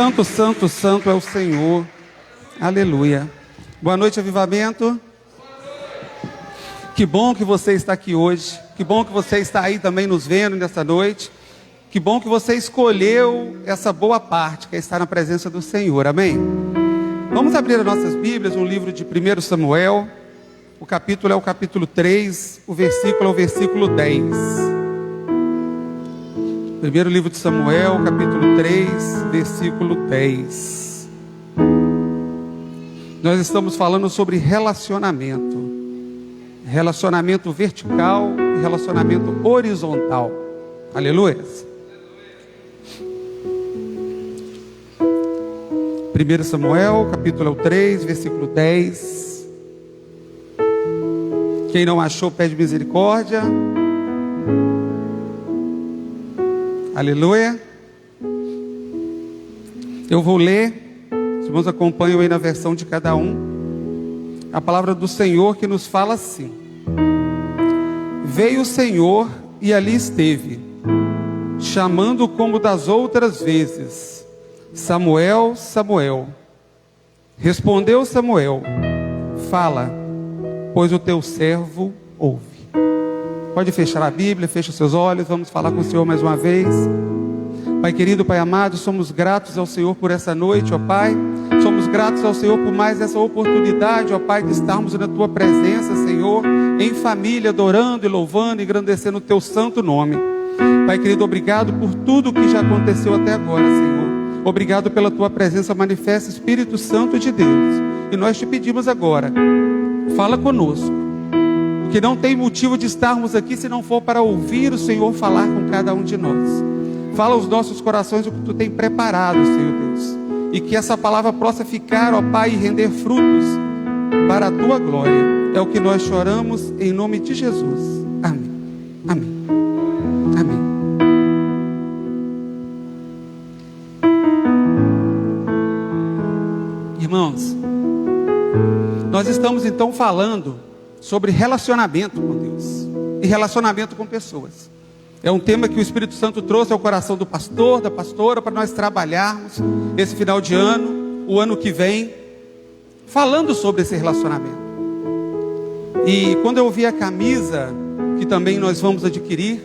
Santo, santo, santo é o Senhor. Aleluia. Boa noite, Avivamento. Que bom que você está aqui hoje. Que bom que você está aí também nos vendo nessa noite. Que bom que você escolheu essa boa parte, que é estar na presença do Senhor. Amém? Vamos abrir as nossas Bíblias no livro de 1 Samuel. O capítulo é o capítulo 3, o versículo é o versículo 10. Primeiro livro de Samuel, capítulo 3, versículo 10. Nós estamos falando sobre relacionamento. Relacionamento vertical e relacionamento horizontal. Aleluia. 1 Samuel, capítulo 3, versículo 10. Quem não achou, pede misericórdia. Aleluia. Eu vou ler. Os irmãos acompanham aí na versão de cada um. A palavra do Senhor que nos fala assim: Veio o Senhor e ali esteve, chamando como das outras vezes: Samuel, Samuel. Respondeu Samuel: Fala, pois o teu servo ouve. Pode fechar a Bíblia, fecha os seus olhos, vamos falar com o Senhor mais uma vez. Pai querido, Pai amado, somos gratos ao Senhor por essa noite, ó Pai. Somos gratos ao Senhor por mais essa oportunidade, ó Pai, de estarmos na Tua presença, Senhor, em família, adorando e louvando e engrandecendo o Teu santo nome. Pai querido, obrigado por tudo que já aconteceu até agora, Senhor. Obrigado pela Tua presença manifesta, Espírito Santo de Deus. E nós te pedimos agora, fala conosco, porque não tem motivo de estarmos aqui se não for para ouvir o Senhor falar com cada um de nós. Fala aos nossos corações o que Tu tem preparado, Senhor Deus, e que essa palavra possa ficar, ó Pai, e render frutos para a Tua glória. É o que nós choramos em nome de Jesus. Amém. Amém. Amém. Irmãos, nós estamos então falando sobre relacionamento com Deus e relacionamento com pessoas. É um tema que o Espírito Santo trouxe ao coração do pastor, da pastora, para nós trabalharmos esse final de ano, o ano que vem, falando sobre esse relacionamento. E quando eu vi a camisa, que também nós vamos adquirir,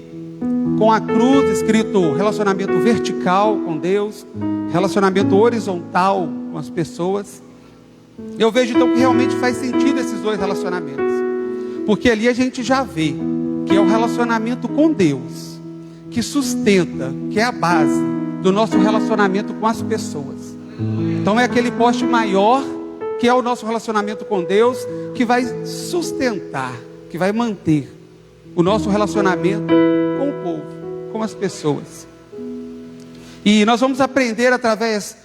com a cruz escrito relacionamento vertical com Deus, relacionamento horizontal com as pessoas, eu vejo então que realmente faz sentido esses dois relacionamentos. Porque ali a gente já vê que é o relacionamento com Deus que sustenta, que é a base do nosso relacionamento com as pessoas. Então é aquele poste maior, que é o nosso relacionamento com Deus, que vai sustentar, que vai manter o nosso relacionamento com o povo, com as pessoas. E nós vamos aprender através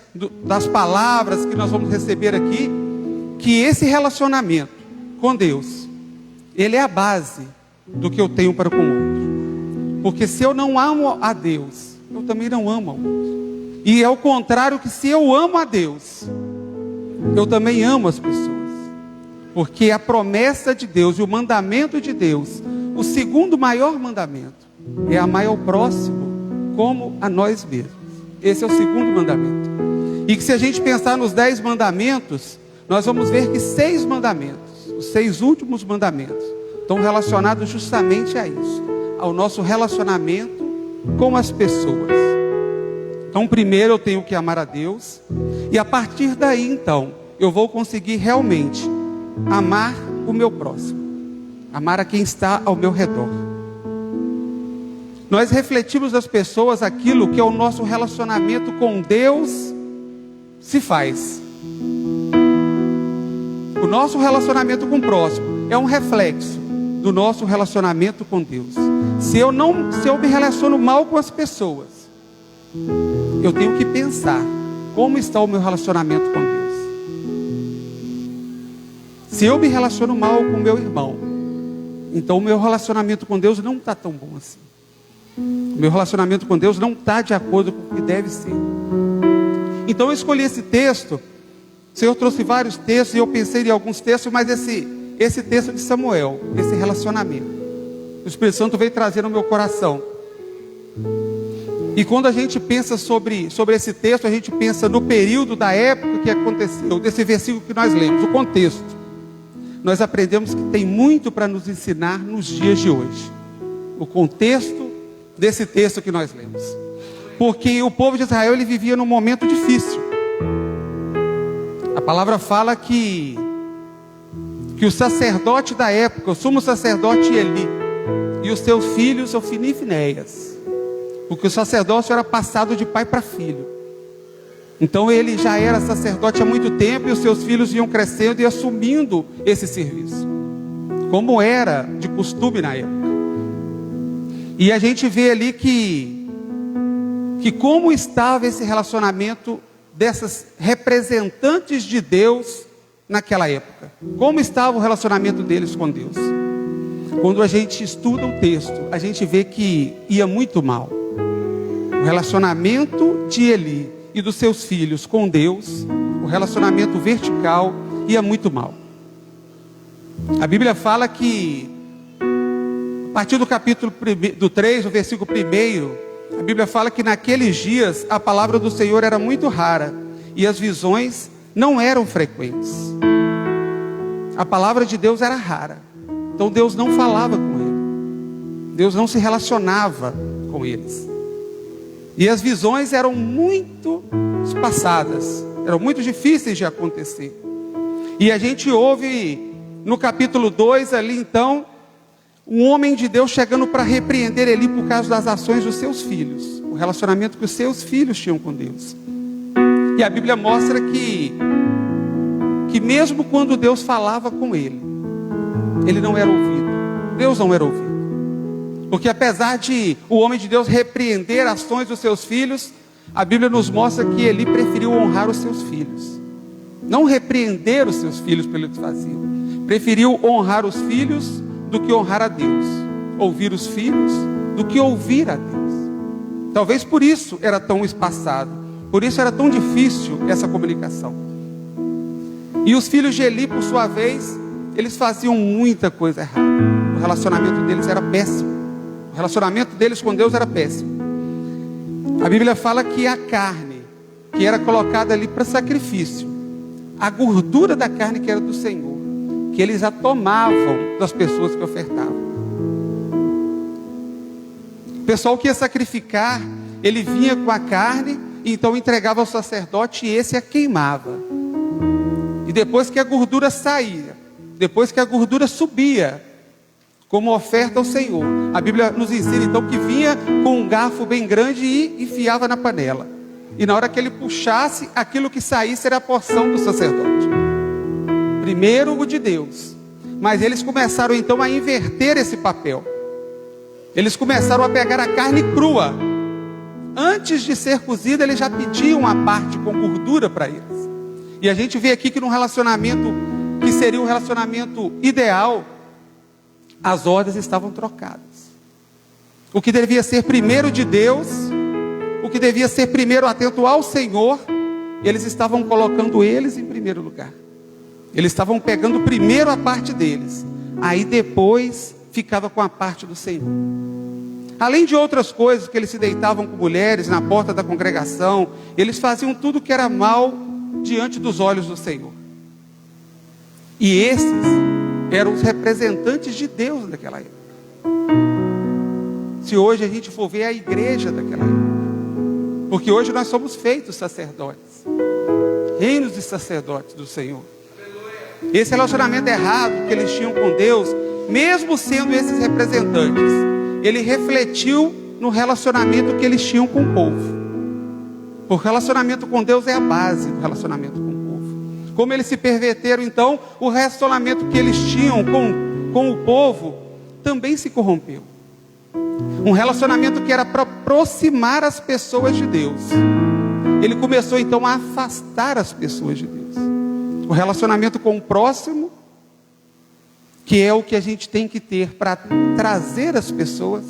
das palavras que nós vamos receber aqui, que esse relacionamento com Deus, ele é a base do que eu tenho para com o outro. Porque se eu não amo a Deus, eu também não amo ao outro. E é o contrário, que se eu amo a Deus, eu também amo as pessoas. Porque a promessa de Deus e o mandamento de Deus, o segundo maior mandamento, é amar ao próximo como a nós mesmos. Esse é o segundo mandamento. E que se a gente pensar nos 10 mandamentos, nós vamos ver que 6 mandamentos, os 6 últimos mandamentos, estão relacionados justamente a isso, ao nosso relacionamento com as pessoas. Então primeiro eu tenho que amar a Deus, e a partir daí então, eu vou conseguir realmente amar o meu próximo, amar a quem está ao meu redor. Nós refletimos das pessoas aquilo que é o nosso relacionamento com Deus se faz. O nosso relacionamento com o próximo é um reflexo do nosso relacionamento com Deus. Se eu me relaciono mal com as pessoas, eu tenho que pensar como está o meu relacionamento com Deus. Se eu me relaciono mal com o meu irmão, então o meu relacionamento com Deus não está tão bom assim. O meu relacionamento com Deus não está de acordo com o que deve ser. Então eu escolhi esse texto. O Senhor trouxe vários textos e eu pensei em alguns textos, mas esse texto de Samuel, esse relacionamento, o Espírito Santo veio trazer no meu coração. E quando a gente pensa sobre esse texto, a gente pensa no período da época que aconteceu, desse versículo que nós lemos, o contexto. Nós aprendemos que tem muito para nos ensinar nos dias de hoje. O contexto desse texto que nós lemos. Porque o povo de Israel, ele vivia num momento difícil. A palavra fala que o sacerdote da época, o sumo sacerdote Eli, e os seus filhos, Ofni e Finéias, porque o sacerdócio era passado de pai para filho. Então ele já era sacerdote há muito tempo, e os seus filhos iam crescendo e assumindo esse serviço, como era de costume na época. E a gente vê ali que como estava esse relacionamento dessas representantes de Deus naquela época. Como estava o relacionamento deles com Deus? Quando a gente estuda o texto, a gente vê que ia muito mal. O relacionamento de Eli e dos seus filhos com Deus, o relacionamento vertical, ia muito mal. A Bíblia fala que, a partir do capítulo 3, o versículo 1, a Bíblia fala que naqueles dias a palavra do Senhor era muito rara e as visões não eram frequentes. A palavra de Deus era rara. Então Deus não falava com ele. Deus não se relacionava com eles. E as visões eram muito espaçadas, eram muito difíceis de acontecer. E a gente ouve no capítulo 2 ali então, um homem de Deus chegando para repreender Eli por causa das ações dos seus filhos, o relacionamento que os seus filhos tinham com Deus. E a Bíblia mostra que mesmo quando Deus falava com ele, ele não era ouvido. Deus não era ouvido. Porque apesar de o homem de Deus repreender ações dos seus filhos, a Bíblia nos mostra que Eli preferiu honrar os seus filhos. Não repreender os seus filhos pelo que faziam. Preferiu honrar os filhos do que honrar a Deus. Ouvir os filhos do que ouvir a Deus. Talvez por isso era tão espaçado. Por isso era tão difícil essa comunicação. E os filhos de Eli, por sua vez, eles faziam muita coisa errada. O relacionamento deles era péssimo. O relacionamento deles com Deus era péssimo. A Bíblia fala que a carne que era colocada ali para sacrifício, a gordura da carne que era do Senhor, que eles a tomavam das pessoas que ofertavam. O pessoal que ia sacrificar, ele vinha com a carne, e então entregava ao sacerdote, e esse a queimava. E depois que a gordura saía, depois que a gordura subia, como oferta ao Senhor, a Bíblia nos ensina então que vinha com um garfo bem grande e enfiava na panela. E na hora que ele puxasse, aquilo que saísse era a porção do sacerdote. Primeiro o de Deus. Mas eles começaram então a inverter esse papel. Eles começaram a pegar a carne crua. Antes de ser cozida, eles já pediam a parte com gordura para eles. E a gente vê aqui que num relacionamento que seria um relacionamento ideal, as ordens estavam trocadas. O que devia ser primeiro de Deus, o que devia ser primeiro atento ao Senhor, eles estavam colocando eles em primeiro lugar. Eles estavam pegando primeiro a parte deles, aí depois ficava com a parte do Senhor. Além de outras coisas, que eles se deitavam com mulheres na porta da congregação, eles faziam tudo que era mal diante dos olhos do Senhor. E esses eram os representantes de Deus naquela época. Se hoje a gente for ver a igreja daquela época, porque hoje nós somos feitos sacerdotes, reinos de sacerdotes do Senhor. Esse relacionamento errado que eles tinham com Deus, mesmo sendo esses representantes, ele refletiu no relacionamento que eles tinham com o povo. O relacionamento com Deus é a base do relacionamento com o povo. Como eles se perverteram, então, o relacionamento que eles tinham com o povo também se corrompeu. Um relacionamento que era para aproximar as pessoas de Deus, ele começou então a afastar as pessoas de Deus. O relacionamento com o próximo, que é o que a gente tem que ter para trazer as pessoas.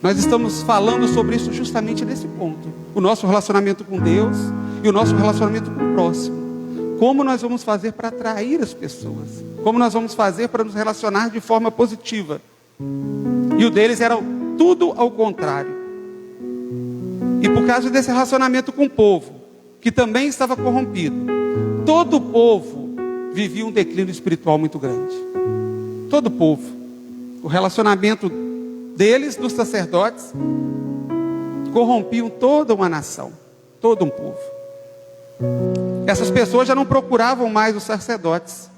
Nós estamos falando sobre isso justamente nesse ponto. O nosso relacionamento com Deus e o nosso relacionamento com o próximo. Como nós vamos fazer para atrair as pessoas? Como nós vamos fazer para nos relacionar de forma positiva? E o deles era tudo ao contrário. E por causa desse relacionamento com o povo, que também estava corrompido, todo o povo vivia um declínio espiritual muito grande. Todo o povo. O relacionamento deles, dos sacerdotes, corrompiam toda uma nação, todo um povo. Essas pessoas já não procuravam mais os sacerdotes,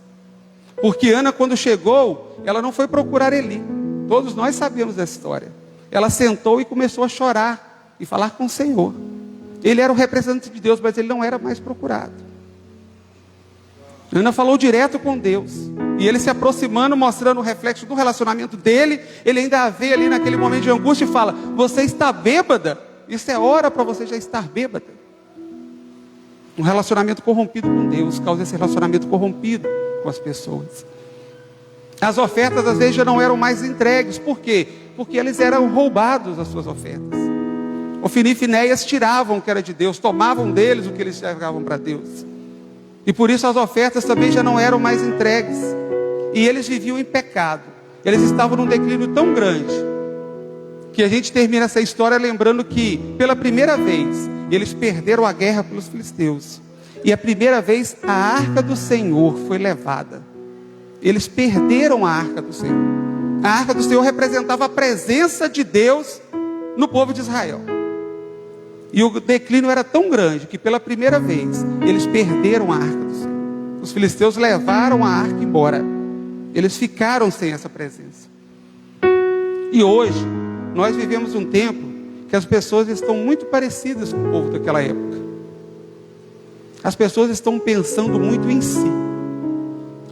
porque Ana, quando chegou, ela não foi procurar Eli. Todos nós sabemos dessa história. Ela sentou e começou a chorar e falar com o Senhor. Ele era o representante de Deus, mas ele não era mais procurado. Ana falou direto com Deus. E ele se aproximando, mostrando o reflexo do relacionamento dele. Ele ainda a vê ali naquele momento de angústia e fala: você está bêbada? Isso é hora para você já estar bêbada. Um relacionamento corrompido com Deus causa esse relacionamento corrompido com as pessoas. As ofertas às vezes já não eram mais entregues. Por quê? Porque eles eram roubados, as suas ofertas. Ofni e Finéias tiravam o que era de Deus, tomavam deles o que eles entregavam para Deus. E por isso as ofertas também já não eram mais entregues. E eles viviam em pecado. Eles estavam num declínio tão grande, que a gente termina essa história lembrando que, pela primeira vez, eles perderam a guerra pelos filisteus. E a primeira vez a arca do Senhor foi levada. Eles perderam a arca do Senhor. A arca do Senhor representava a presença de Deus no povo de Israel. E o declínio era tão grande que pela primeira vez eles perderam a arca do Senhor. Os filisteus levaram a arca embora. Eles ficaram sem essa presença. E hoje nós vivemos um tempo que as pessoas estão muito parecidas com o povo daquela época. As pessoas estão pensando muito em si.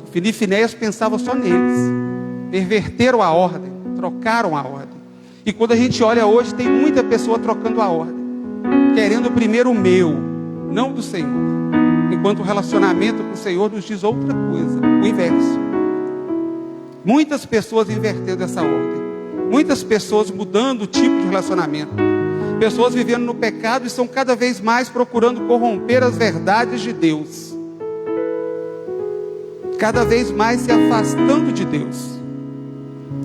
Ofni e Finéias pensavam só neles. Perverteram a ordem, trocaram a ordem. E quando a gente olha hoje, tem muita pessoa trocando a ordem, querendo primeiro o meu, não do Senhor. Enquanto o relacionamento com o Senhor nos diz outra coisa, o inverso. Muitas pessoas invertendo essa ordem. Muitas pessoas mudando o tipo de relacionamento. Pessoas vivendo no pecado e estão cada vez mais procurando corromper as verdades de Deus. Cada vez mais se afastando de Deus.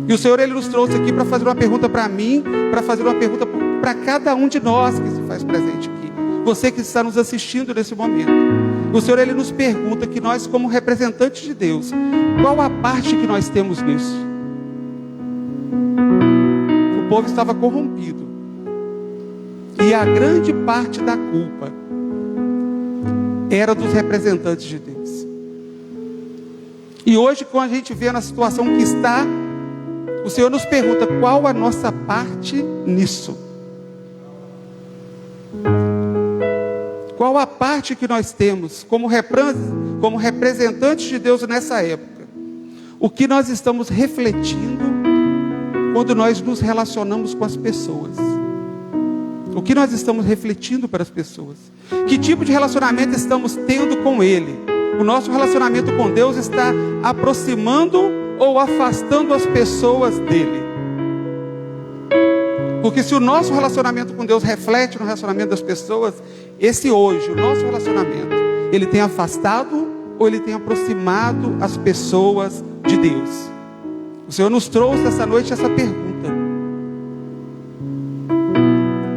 E o Senhor, Ele nos trouxe aqui para fazer uma pergunta para mim, para fazer uma pergunta para cada um de nós que se faz presente aqui. Você que está nos assistindo nesse momento. O Senhor, Ele nos pergunta que nós, como representantes de Deus, qual a parte que nós temos nisso? O povo estava corrompido. E a grande parte da culpa era dos representantes de Deus. E hoje, quando a gente vê na situação que está, o Senhor nos pergunta qual a nossa parte nisso. Qual a parte que nós temos como representantes de Deus nessa época? O que nós estamos refletindo quando nós nos relacionamos com as pessoas? O que nós estamos refletindo para as pessoas? Que tipo de relacionamento estamos tendo com Ele? O nosso relacionamento com Deus está aproximando ou afastando as pessoas dEle? Porque se o nosso relacionamento com Deus reflete no relacionamento das pessoas, esse hoje, o nosso relacionamento, ele tem afastado ou ele tem aproximado as pessoas de Deus? O Senhor nos trouxe essa noite essa pergunta.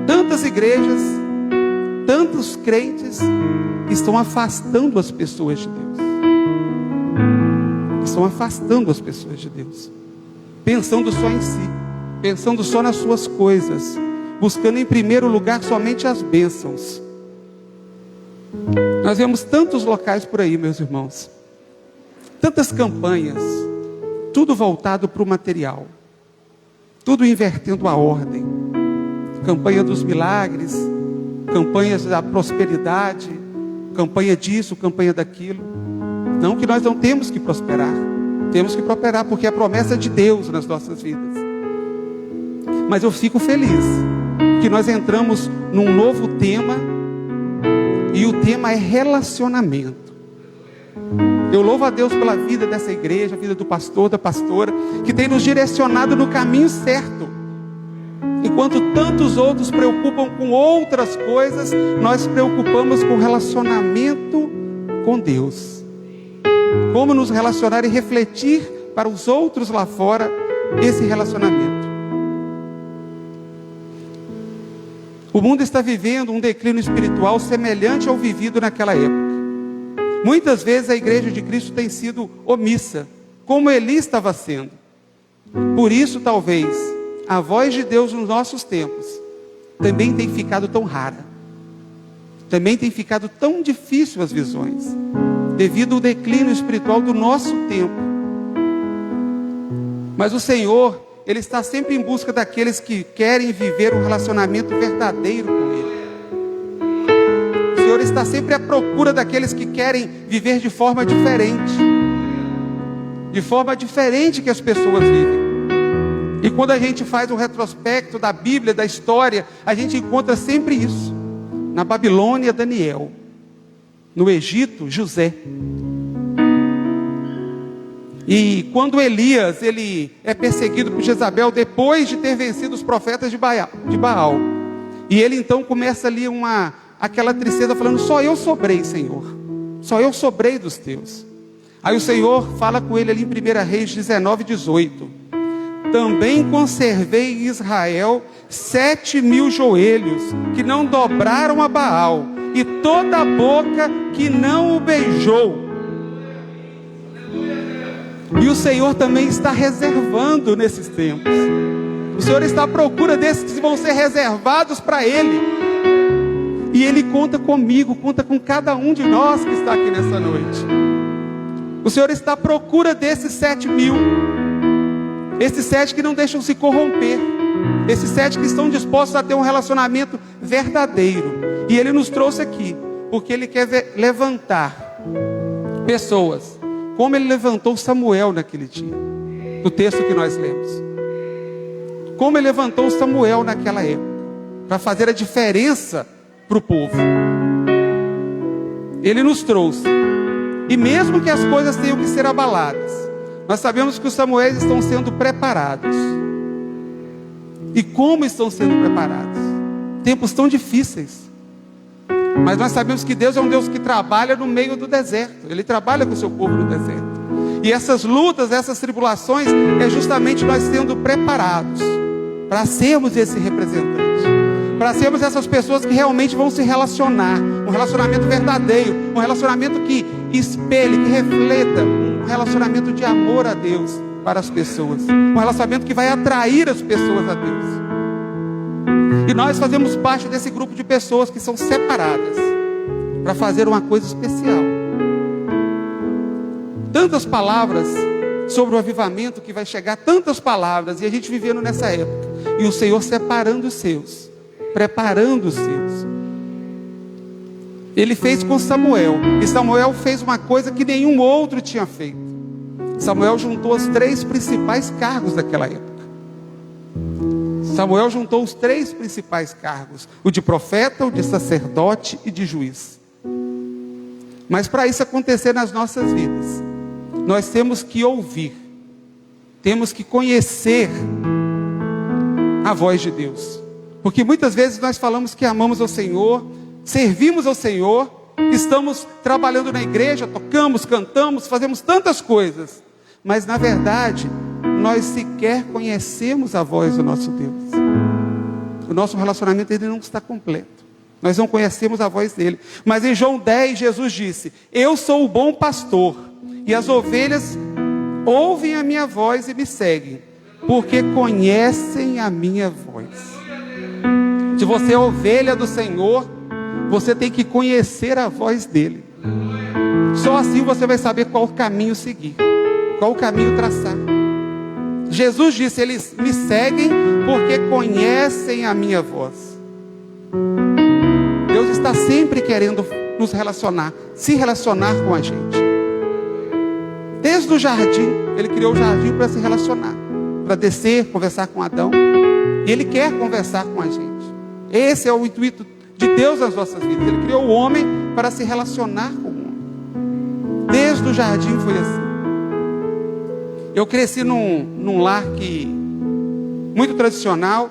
Tantas igrejas, tantos crentes estão afastando as pessoas de Deus. Estão afastando as pessoas de Deus. Pensando só em si. Pensando só nas suas coisas. Buscando em primeiro lugar somente as bênçãos. Nós vemos tantos locais por aí, meus irmãos. Tantas campanhas. Tudo voltado para o material. Tudo invertendo a ordem. Campanha dos milagres. Campanhas da prosperidade. Campanha disso, campanha daquilo. Não que nós não temos que prosperar. Temos que prosperar porque é a promessa de Deus nas nossas vidas. Mas eu fico feliz que nós entramos num novo tema. E o tema é relacionamento. Eu louvo a Deus pela vida dessa igreja, a vida do pastor, da pastora, que tem nos direcionado no caminho certo. Enquanto tantos outros preocupam com outras coisas, nós preocupamos com relacionamento com Deus. Como nos relacionar e refletir para os outros lá fora esse relacionamento. O mundo está vivendo um declínio espiritual semelhante ao vivido naquela época. Muitas vezes a igreja de Cristo tem sido omissa, como Eli estava sendo. Por isso, talvez, a voz de Deus nos nossos tempos também tem ficado tão rara. Também tem ficado tão difícil as visões, devido ao declínio espiritual do nosso tempo. Mas o Senhor, Ele está sempre em busca daqueles que querem viver um relacionamento verdadeiro com Ele. O Senhor está sempre à procura daqueles que querem viver de forma diferente. De forma diferente que as pessoas vivem. E quando a gente faz um retrospecto da Bíblia, da história, a gente encontra sempre isso. Na Babilônia, Daniel. No Egito, José. E quando Elias, ele é perseguido por Jezabel, depois de ter vencido os profetas de Baal. E ele então começa ali aquela tristeza, falando: só eu sobrei, Senhor. Só eu sobrei dos teus. Aí o Senhor fala com ele ali em 1 Reis 19:18. Também conservei em Israel 7.000 joelhos que não dobraram a Baal, e toda a boca que não o beijou. E o Senhor também está reservando nesses tempos. O Senhor está à procura desses que vão ser reservados para Ele. E Ele conta comigo, conta com cada um de nós que está aqui nessa noite. O Senhor está à procura desses 7.000. Esses 7 que não deixam se corromper. Esses 7 que estão dispostos a ter um relacionamento verdadeiro. E Ele nos trouxe aqui, porque Ele quer levantar pessoas, como Ele levantou Samuel naquele dia, no texto que nós lemos. Como Ele levantou Samuel naquela época, para fazer a diferença para o povo. Ele nos trouxe. E mesmo que as coisas tenham que ser abaladas, nós sabemos que os Samuéis estão sendo preparados. E como estão sendo preparados? Tempos tão difíceis. Mas nós sabemos que Deus é um Deus que trabalha no meio do deserto. Ele trabalha com o seu povo no deserto. E essas lutas, essas tribulações, é justamente nós sendo preparados para sermos esse representante. Para sermos essas pessoas que realmente vão se relacionar. Um relacionamento verdadeiro. Um relacionamento que espelhe, que refleta um relacionamento de amor a Deus para as pessoas. Um relacionamento que vai atrair as pessoas a Deus. E nós fazemos parte desse grupo de pessoas que são separadas para fazer uma coisa especial. Tantas palavras sobre o avivamento que vai chegar, tantas palavras, e a gente vivendo nessa época. E o Senhor separando os seus, preparando os seus. Ele fez com Samuel, e Samuel fez uma coisa que nenhum outro tinha feito. Samuel juntou os 3 principais cargos daquela época. Samuel juntou os 3 principais cargos: o de profeta, o de sacerdote e de juiz. Mas para isso acontecer nas nossas vidas, nós temos que ouvir, temos que conhecer a voz de Deus. Porque muitas vezes nós falamos que amamos ao Senhor, servimos ao Senhor, estamos trabalhando na igreja, tocamos, cantamos, fazemos tantas coisas, mas na verdade nós sequer conhecemos a voz do nosso Deus. O nosso relacionamento ele não está completo. Nós não conhecemos a voz dele. Mas em João 10, Jesus disse: eu sou o bom pastor, e as ovelhas ouvem a minha voz e me seguem, porque conhecem a minha voz. Se você é ovelha do Senhor, você tem que conhecer a voz dele. Só assim você vai saber qual caminho seguir, qual caminho traçar. Jesus disse: eles me seguem porque conhecem a minha voz. Deus está sempre querendo nos relacionar, se relacionar com a gente. Desde o jardim, Ele criou o jardim para se relacionar, para descer, conversar com Adão. E Ele quer conversar com a gente. Esse é o intuito de Deus nas nossas vidas. Ele criou o homem para se relacionar com o homem. Desde o jardim foi assim. Eu cresci num lar muito tradicional,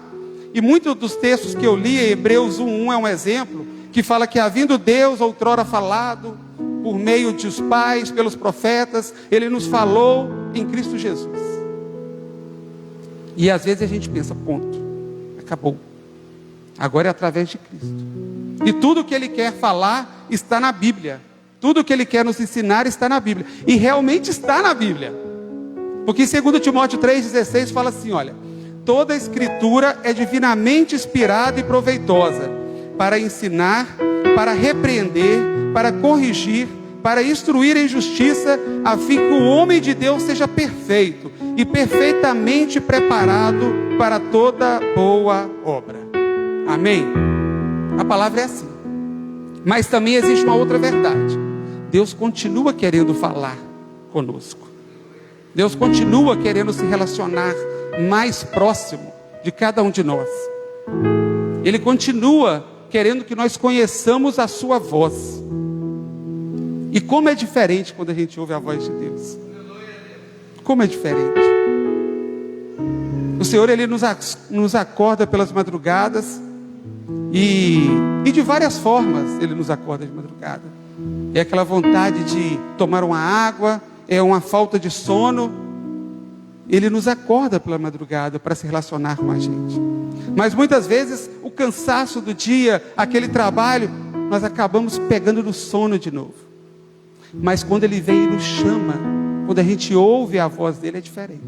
e muitos dos textos que eu li, Hebreus 1:1 é um exemplo, que fala que havendo Deus outrora falado, por meio dos pais, pelos profetas, Ele nos falou em Cristo Jesus. E às vezes a gente pensa: ponto, acabou. Agora é através de Cristo. E tudo que Ele quer falar está na Bíblia. Tudo que Ele quer nos ensinar está na Bíblia. E realmente está na Bíblia. Porque em 2 Timóteo 3,16 fala assim, olha: toda a Escritura é divinamente inspirada e proveitosa para ensinar, para repreender, para corrigir, para instruir em justiça, a fim que o homem de Deus seja perfeito e perfeitamente preparado para toda boa obra. Amém? A palavra é assim. Mas também existe uma outra verdade. Deus continua querendo falar conosco. Deus continua querendo se relacionar mais próximo de cada um de nós. Ele continua querendo que nós conheçamos a sua voz. E como é diferente quando a gente ouve a voz de Deus. Como é diferente. O Senhor, Ele nos acorda pelas madrugadas. E de várias formas Ele nos acorda de madrugada. É aquela vontade de tomar uma água, é uma falta de sono. Ele nos acorda pela madrugada para se relacionar com a gente. Mas muitas vezes o cansaço do dia, aquele trabalho, nós acabamos pegando no sono de novo. Mas quando Ele vem e nos chama, quando a gente ouve a voz dEle, é diferente.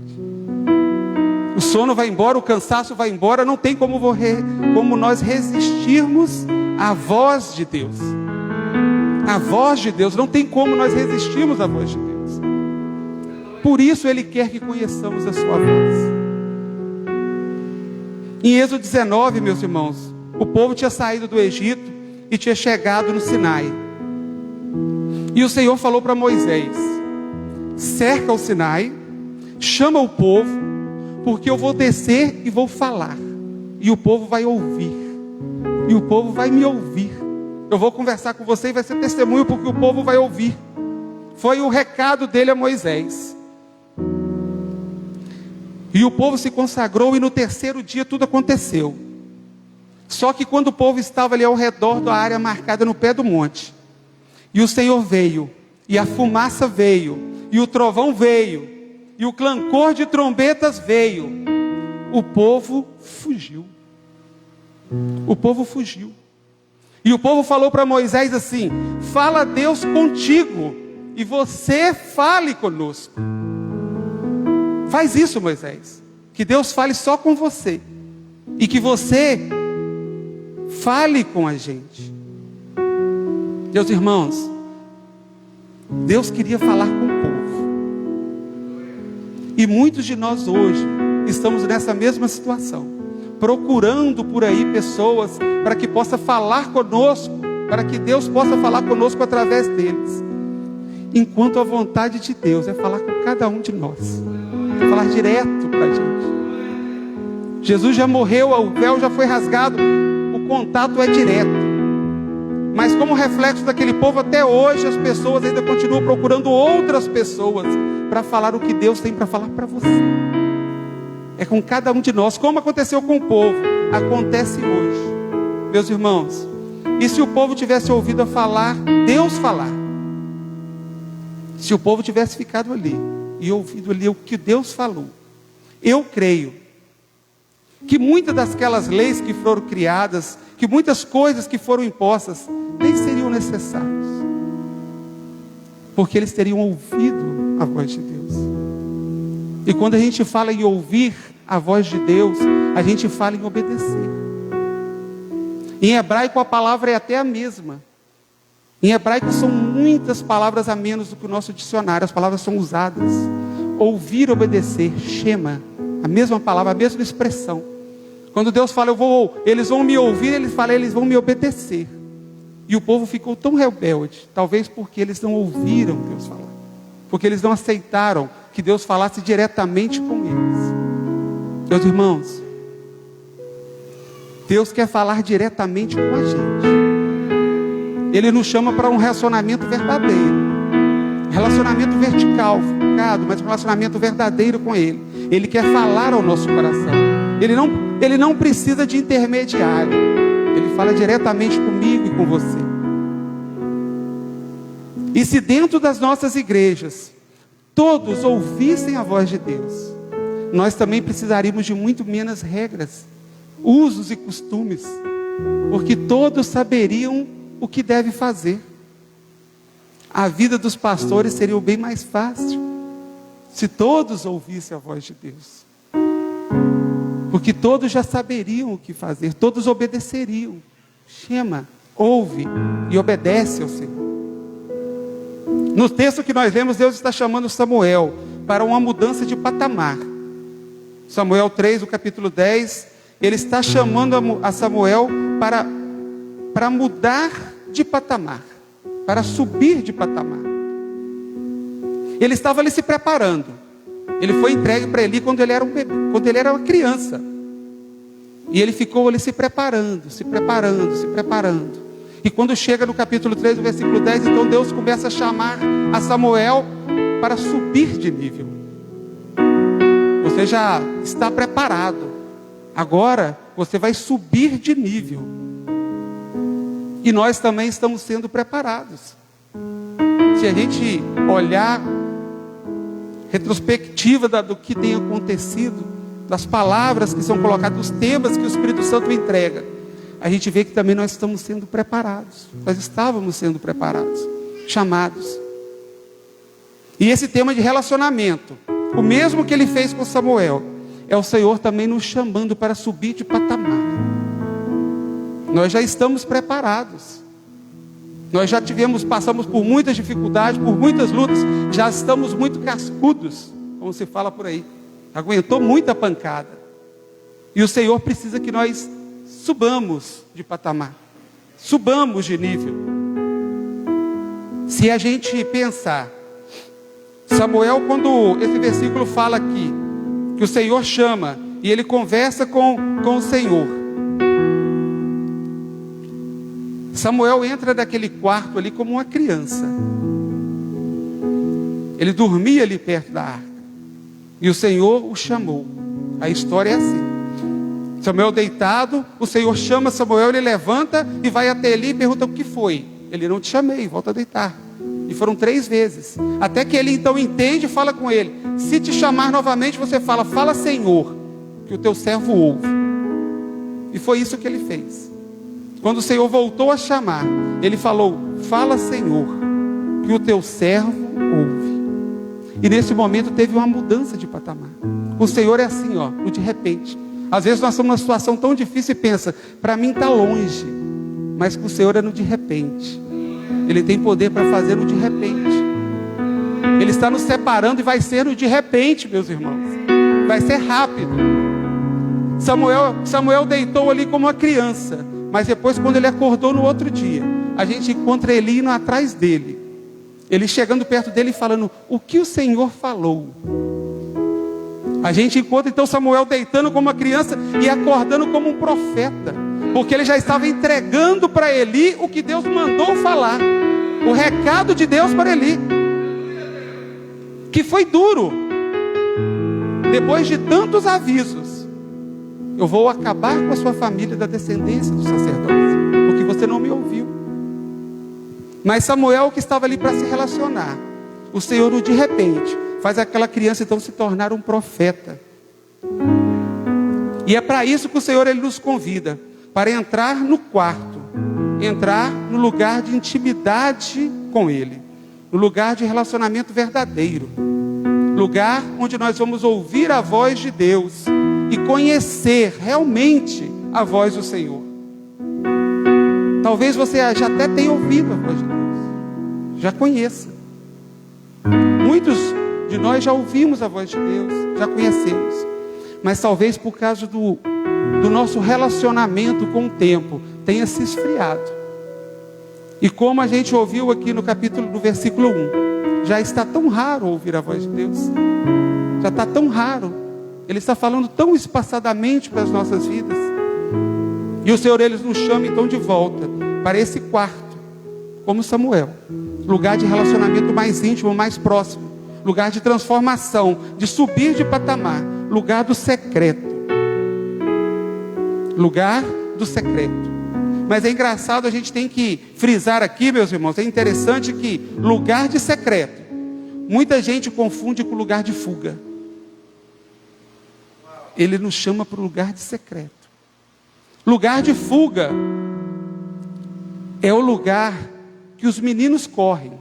O sono vai embora, o cansaço vai embora, não tem como nós resistirmos à voz de Deus. A voz de Deus, não tem como nós resistirmos à voz de Deus. Por isso Ele quer que conheçamos a sua voz. Em Êxodo 19, meus irmãos, o povo tinha saído do Egito e tinha chegado no Sinai. E o Senhor falou para Moisés: cerca o Sinai, chama o povo, porque eu vou descer e vou falar. E o povo vai ouvir. E o povo vai me ouvir. Eu vou conversar com você e vai ser testemunho, porque o povo vai ouvir. Foi o recado dele a Moisés. E o povo se consagrou, e no terceiro dia tudo aconteceu. Só que quando o povo estava ali ao redor da área marcada no pé do monte, e o Senhor veio, e a fumaça veio, e o trovão veio, e o clangor de trombetas veio, o povo fugiu. O povo fugiu. E o povo falou para Moisés assim: fala Deus contigo, e você fale conosco. Faz isso, Moisés, que Deus fale só com você, e que você fale com a gente. Meus irmãos, Deus queria falar com o povo. E muitos de nós hoje estamos nessa mesma situação, procurando por aí pessoas para que possa falar conosco, para que Deus possa falar conosco através deles. Enquanto a vontade de Deus é falar com cada um de nós, é falar direto para a gente. Jesus já morreu, o véu já foi rasgado, o contato é direto. Mas como reflexo daquele povo, até hoje as pessoas ainda continuam procurando outras pessoas para falar o que Deus tem para falar para você. É com cada um de nós, como aconteceu com o povo, acontece hoje. Meus irmãos, e se o povo tivesse ouvido falar, Deus falar? Se o povo tivesse ficado ali e ouvido ali o que Deus falou, eu creio que muitas daquelas leis que foram criadas, que muitas coisas que foram impostas, nem seriam necessárias, porque eles teriam ouvido a voz de Deus. E quando a gente fala em ouvir a voz de Deus, a gente fala em obedecer. Em hebraico a palavra é até a mesma. Em hebraico são muitas palavras a menos do que o nosso dicionário. As palavras são usadas. Ouvir, obedecer, shema, a mesma palavra, a mesma expressão. Quando Deus fala, eles vão me ouvir, Ele fala, eles vão me obedecer. E o povo ficou tão rebelde, talvez porque eles não ouviram Deus falar, porque eles não aceitaram que Deus falasse diretamente com eles. Meus irmãos, Deus quer falar diretamente com a gente. Ele nos chama para um relacionamento verdadeiro, relacionamento vertical, focado, mas um relacionamento verdadeiro com Ele. Ele quer falar ao nosso coração. Ele não precisa de intermediário. Ele fala diretamente comigo e com você. E se dentro das nossas igrejas todos ouvissem a voz de Deus, nós também precisaríamos de muito menos regras, usos e costumes. porque todos saberiam o que deve fazer. A vida dos pastores seria bem mais fácil se todos ouvissem a voz de Deus, porque todos já saberiam o que fazer, todos obedeceriam. Chama, ouve e obedece ao Senhor. No texto que nós lemos, Deus está chamando Samuel para uma mudança de patamar. Samuel 3, no capítulo 10, ele está chamando a Samuel para mudar de patamar, para subir de patamar. Ele estava ali se preparando. Ele foi entregue para Eli quando ele era um bebê, quando ele era uma criança. E ele ficou ali se preparando, se preparando, se preparando. E quando chega no capítulo 3, no versículo 10, então Deus começa a chamar a Samuel para subir de nível. Você já está preparado. Agora você vai subir de nível. E nós também estamos sendo preparados. Se a gente olhar retrospectiva do que tem acontecido, das palavras que são colocadas, dos temas que o Espírito Santo entrega, a gente vê que também nós estamos sendo preparados. Nós estávamos sendo preparados, chamados. E esse tema de relacionamento, o mesmo que ele fez com Samuel, é o Senhor também nos chamando para subir de patamar. Nós já estamos preparados. Nós já passamos por muitas dificuldades, por muitas lutas, já estamos muito cascudos, como se fala por aí. Aguentou muita pancada. E o Senhor precisa que nós subamos de patamar, subamos de nível. Se a gente pensar, Samuel, quando esse versículo fala aqui, que o Senhor chama, e ele conversa com o Senhor. Samuel entra naquele quarto ali como uma criança. Ele dormia ali perto da arca. E o Senhor o chamou. A história é assim. Samuel deitado, o Senhor chama Samuel, ele levanta e vai até Eli e pergunta: o que foi? Ele: não te chamei, volta a deitar. E foram 3 vezes. Até que ele então entende e fala com ele: se te chamar novamente, você fala Senhor, que o teu servo ouve. E foi isso que ele fez. Quando o Senhor voltou a chamar, ele falou: fala Senhor, que o teu servo ouve. E nesse momento teve uma mudança de patamar. O Senhor é assim, ó, no de repente. Às vezes nós estamos numa situação tão difícil e pensa: para mim está longe. Mas com o Senhor é no de repente. Ele tem poder para fazer no de repente. Ele está nos separando e vai ser no de repente, meus irmãos. Vai ser rápido. Samuel deitou ali como uma criança. Mas depois, quando ele acordou no outro dia, a gente encontra Eli indo atrás dele. Ele chegando perto dele e falando: o que o Senhor falou? A gente encontra então Samuel deitando como uma criança e acordando como um profeta. Porque ele já estava entregando para Eli o que Deus mandou falar. O recado de Deus para Eli. Que foi duro. Depois de tantos avisos: eu vou acabar com a sua família da descendência do sacerdócio, porque você não me ouviu. Mas Samuel, que estava ali para se relacionar, o Senhor, de repente, faz aquela criança então se tornar um profeta. E é para isso que o Senhor, ele nos convida, para entrar no quarto, entrar no lugar de intimidade com Ele, no lugar de relacionamento verdadeiro, lugar onde nós vamos ouvir a voz de Deus e conhecer realmente a voz do Senhor. Talvez você já até tenha ouvido a voz de Deus, já conheça. Muitos de nós já ouvimos a voz de Deus, já conhecemos, mas talvez por causa do nosso relacionamento com o tempo tenha se esfriado. E como a gente ouviu aqui no versículo 1, já está tão raro ouvir a voz de Deus, já está tão raro. Ele está falando tão espaçadamente para as nossas vidas. E o Senhor, ele nos chama então de volta para esse quarto, como Samuel, lugar de relacionamento mais íntimo, mais próximo, lugar de transformação, de subir de patamar, lugar do secreto. Lugar do secreto. Mas é engraçado, a gente tem que frisar aqui, meus irmãos, é interessante que lugar de secreto, muita gente confunde com lugar de fuga. Ele nos chama para o lugar de secreto. Lugar de fuga é o lugar que os meninos correm,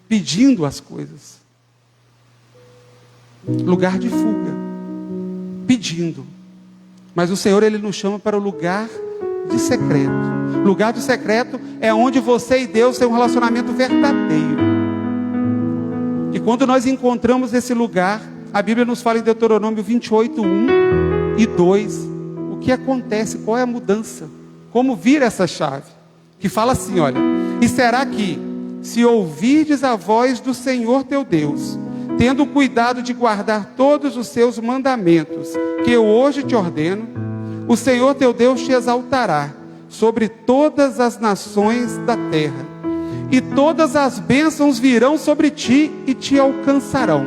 pedindo as coisas. Lugar de fuga, pedindo. Mas o Senhor, Ele nos chama para o lugar de secreto. Lugar de secreto é onde você e Deus têm um relacionamento verdadeiro. E quando nós encontramos esse lugar, a Bíblia nos fala em Deuteronômio 28, 1 e 2, o que acontece, qual é a mudança, como vira essa chave, que fala assim, olha, e será que, se ouvirdes a voz do Senhor teu Deus, tendo cuidado de guardar todos os seus mandamentos, que eu hoje te ordeno, o Senhor teu Deus te exaltará sobre todas as nações da terra, e todas as bênçãos virão sobre ti e te alcançarão.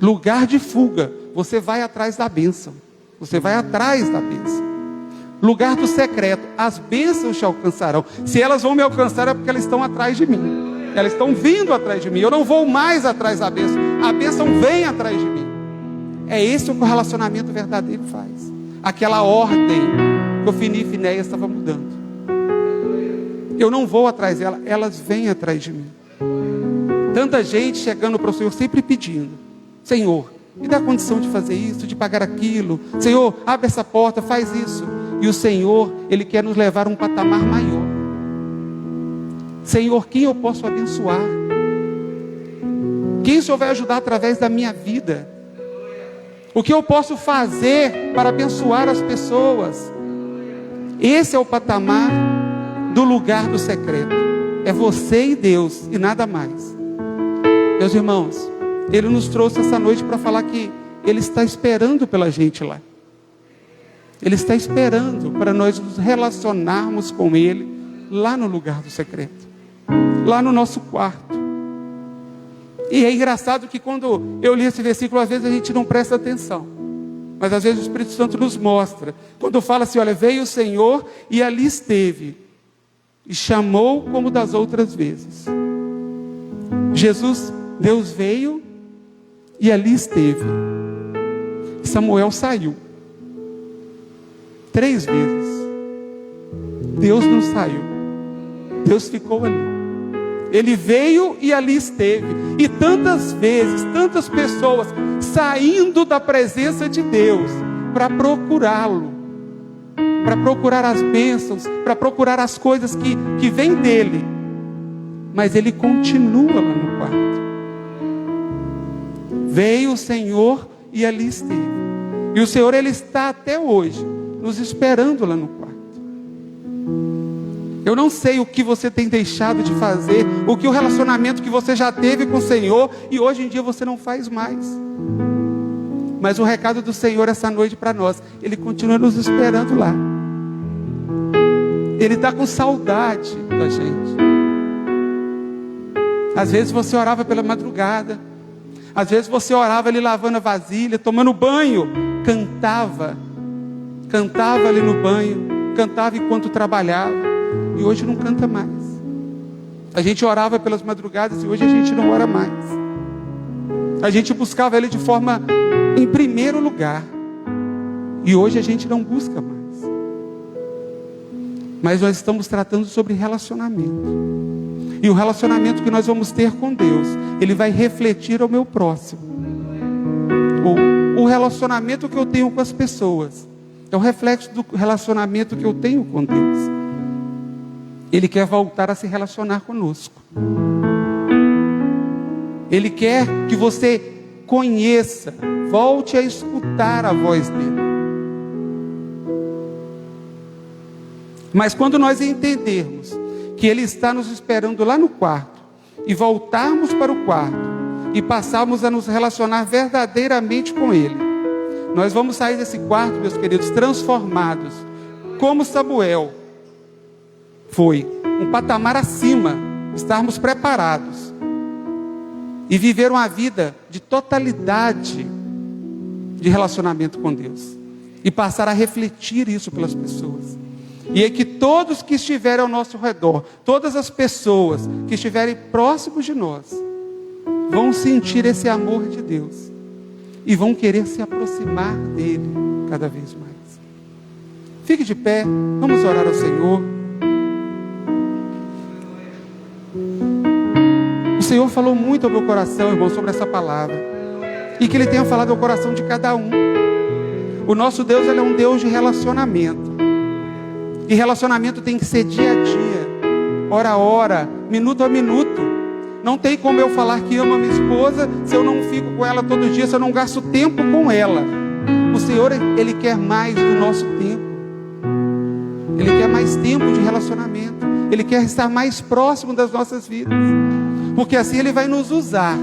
Lugar de fuga, você vai atrás da bênção. Você vai atrás da bênção. Lugar do secreto, as bênçãos te alcançarão. Se elas vão me alcançar é porque elas estão atrás de mim. Elas estão vindo atrás de mim. Eu não vou mais atrás da bênção. A bênção vem atrás de mim. É esse o que o relacionamento verdadeiro faz. Aquela ordem que Ofni e Finéias estavam mudando. Eu não vou atrás delas, elas vêm atrás de mim. Tanta gente chegando para o Senhor sempre pedindo: Senhor, me dá a condição de fazer isso, de pagar aquilo. Senhor, abre essa porta, faz isso. E o Senhor, Ele quer nos levar a um patamar maior. Senhor, quem eu posso abençoar? Quem o Senhor vai ajudar através da minha vida? O que eu posso fazer para abençoar as pessoas? Esse é o patamar do lugar do secreto. É você e Deus e nada mais. Meus irmãos, Ele nos trouxe essa noite para falar que Ele está esperando pela gente lá. Ele está esperando para nós nos relacionarmos com Ele lá no lugar do secreto, lá no nosso quarto. E é engraçado que quando eu li esse versículo, às vezes a gente não presta atenção, mas às vezes o Espírito Santo nos mostra. Quando fala assim, olha, veio o Senhor e ali esteve, e chamou como das outras vezes. Jesus, Deus veio e ali esteve. Samuel saiu 3 vezes. Deus não saiu, Deus ficou ali. Ele veio e ali esteve. E tantas vezes, tantas pessoas saindo da presença de Deus para procurá-lo, para procurar as bênçãos, para procurar as coisas que vêm dele. Mas ele continua lá no quarto. Veio o Senhor e ali esteve. E o Senhor, Ele está até hoje nos esperando lá no quarto. Eu não sei o que você tem deixado de fazer, o que o relacionamento que você já teve com o Senhor e hoje em dia você não faz mais. Mas o recado do Senhor essa noite para nós, Ele continua nos esperando lá. Ele está com saudade da gente. Às vezes você orava pela madrugada, às vezes você orava ali lavando a vasilha, tomando banho, cantava ali no banho, cantava enquanto trabalhava. E hoje não canta mais. A gente orava pelas madrugadas e hoje a gente não ora mais. A gente buscava Ele de forma em primeiro lugar. E hoje a gente não busca mais. Mas nós estamos tratando sobre relacionamento. E o relacionamento que nós vamos ter com Deus, ele vai refletir ao meu próximo. O relacionamento que eu tenho com as pessoas é o reflexo do relacionamento que eu tenho com Deus. Ele quer voltar a se relacionar conosco. Ele quer que você conheça, volte a escutar a voz dele. Mas quando nós entendermos que Ele está nos esperando lá no quarto, e voltarmos para o quarto, e passarmos a nos relacionar verdadeiramente com Ele, nós vamos sair desse quarto, meus queridos, transformados, como Samuel foi, um patamar acima, estarmos preparados e viver uma vida de totalidade de relacionamento com Deus e passar a refletir isso pelas pessoas. E é que todos que estiverem ao nosso redor, todas as pessoas que estiverem próximos de nós, vão sentir esse amor de Deus e vão querer se aproximar dele. cada vez mais. Fique de pé, vamos orar ao Senhor. O Senhor falou muito ao meu coração, irmão, sobre essa palavra. E que Ele tenha falado ao coração de cada um. O nosso Deus, Ele é um Deus de relacionamento. E relacionamento tem que ser dia a dia, hora a hora, minuto a minuto. Não tem como eu falar que amo a minha esposa se eu não fico com ela todo dia, se eu não gasto tempo com ela. O Senhor, Ele quer mais do nosso tempo. Ele quer mais tempo de relacionamento. Ele quer estar mais próximo das nossas vidas. Porque assim Ele vai nos usar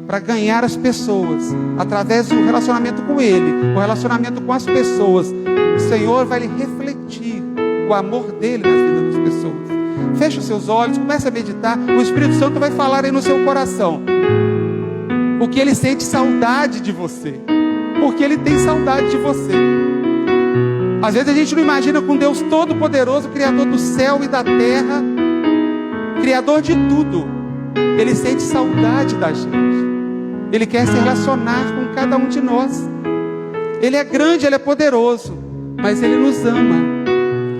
para ganhar as pessoas. Através do relacionamento com Ele, o relacionamento com as pessoas. O Senhor vai refletir o amor dEle na vida das pessoas. Feche os seus olhos, comece a meditar. O Espírito Santo vai falar aí no seu coração. O que Ele sente saudade de você. Porque Ele tem saudade de você. Às vezes a gente não imagina com Deus Todo-Poderoso, Criador do céu e da terra, Criador de tudo. Ele sente saudade da gente. Ele quer se relacionar com cada um de nós. Ele é grande, Ele é poderoso, mas Ele nos ama.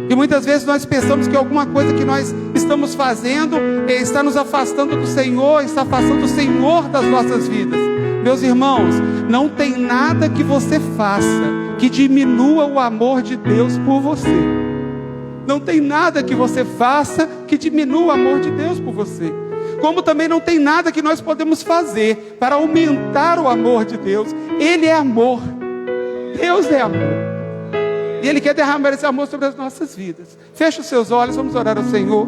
E muitas vezes nós pensamos que alguma coisa que nós estamos fazendo está nos afastando do Senhor, está afastando o Senhor das nossas vidas. Meus irmãos, não tem nada que você faça que diminua o amor de Deus por você. Não tem nada que você faça que diminua o amor de Deus por você. Como também não tem nada que nós podemos fazer para aumentar o amor de Deus. Ele é amor. Deus é amor. E Ele quer derramar esse amor sobre as nossas vidas. Feche os seus olhos, vamos orar ao Senhor.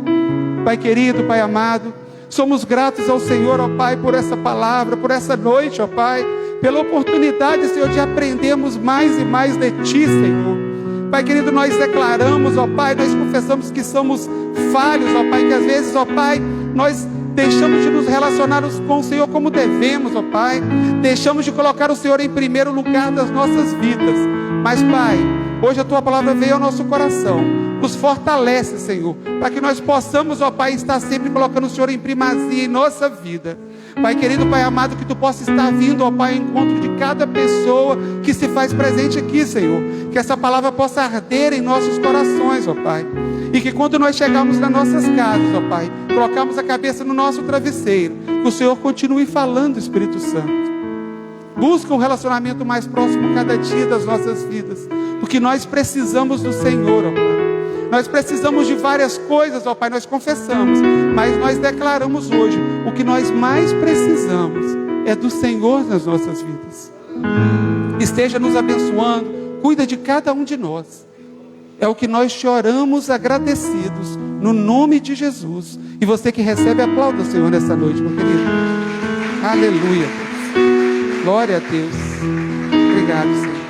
Pai querido, Pai amado, somos gratos ao Senhor, ó Pai, por essa palavra, por essa noite, ó Pai, pela oportunidade, Senhor, de aprendermos mais e mais de Ti, Senhor. Pai querido, nós declaramos, ó Pai, nós confessamos que somos falhos, ó Pai, que às vezes, ó Pai, nós deixamos de nos relacionar com o Senhor como devemos, ó Pai. Deixamos de colocar o Senhor em primeiro lugar das nossas vidas. Mas, Pai, hoje a Tua palavra veio ao nosso coração. Nos fortalece, Senhor, para que nós possamos, ó Pai, estar sempre colocando o Senhor em primazia em nossa vida. Pai querido, Pai amado, que Tu possa estar vindo, ó Pai, ao encontro de cada pessoa que se faz presente aqui, Senhor. Que essa palavra possa arder em nossos corações, ó Pai. E que quando nós chegarmos nas nossas casas, ó Pai, colocarmos a cabeça no nosso travesseiro, que o Senhor continue falando, Espírito Santo. Busca um relacionamento mais próximo cada dia das nossas vidas, porque nós precisamos do Senhor, ó Pai. Nós precisamos de várias coisas, ó Pai, nós confessamos, mas nós declaramos hoje, o que nós mais precisamos é do Senhor nas nossas vidas. Esteja nos abençoando, cuida de cada um de nós. É o que nós te oramos agradecidos, no nome de Jesus. E você que recebe, aplauda o Senhor nessa noite, meu querido. Aleluia. Glória a Deus. Obrigado, Senhor.